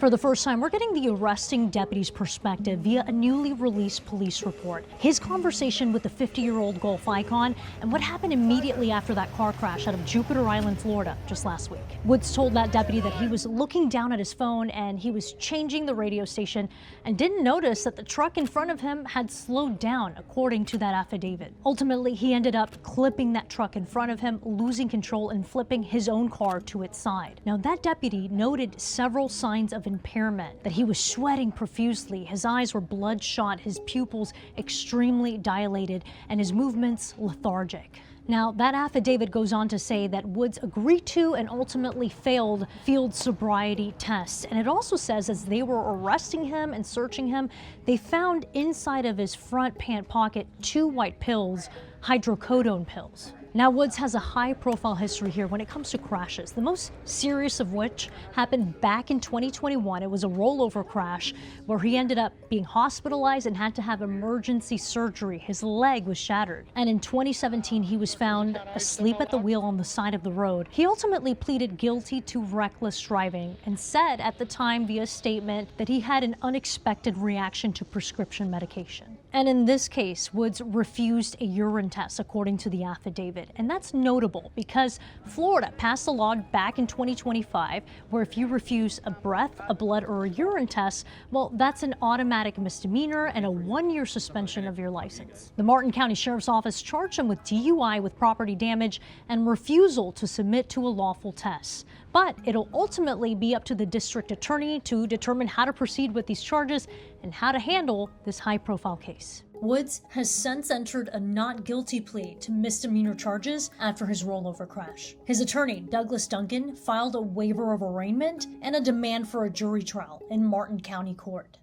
For the first time, we're getting the arresting deputy's perspective via a newly released police report. His conversation with the 50-year-old golf icon and what happened immediately after that car crash out of Jupiter Island, Florida, just last week. Woods told that deputy that he was looking down at his phone and he was changing the radio station and didn't notice that the truck in front of him had slowed down, according to that affidavit. Ultimately, he ended up clipping that truck in front of him, losing control and flipping his own car to its side. Now, that deputy noted several signs of impairment, that he was sweating profusely, his eyes were bloodshot, his pupils extremely dilated, and his movements lethargic. Now, that affidavit goes on to say that Woods agreed to and ultimately failed field sobriety tests. And it also says as they were arresting him and searching him, they found inside of his front pant pocket 2 white pills, hydrocodone pills. Now, Woods has a high-profile history here when it comes to crashes, the most serious of which happened back in 2021. It was a rollover crash where he ended up being hospitalized and had to have emergency surgery. His leg was shattered. And in 2017, he was found asleep at the wheel on the side of the road. He ultimately pleaded guilty to reckless driving and said at the time via statement that he had an unexpected reaction to prescription medication. And in this case, Woods refused a urine test, according to the affidavit. And that's notable because Florida passed a law back in 2025 where if you refuse a breath, a blood, or a urine test, well, that's an automatic misdemeanor and a 1-year suspension of your license. The Martin County Sheriff's Office charged him with DUI with property damage and refusal to submit to a lawful test. But it'll ultimately be up to the district attorney to determine how to proceed with these charges and how to handle this high-profile case. Woods has since entered a not guilty plea to misdemeanor charges after his rollover crash. His attorney, Douglas Duncan, filed a waiver of arraignment and a demand for a jury trial in Martin County Court.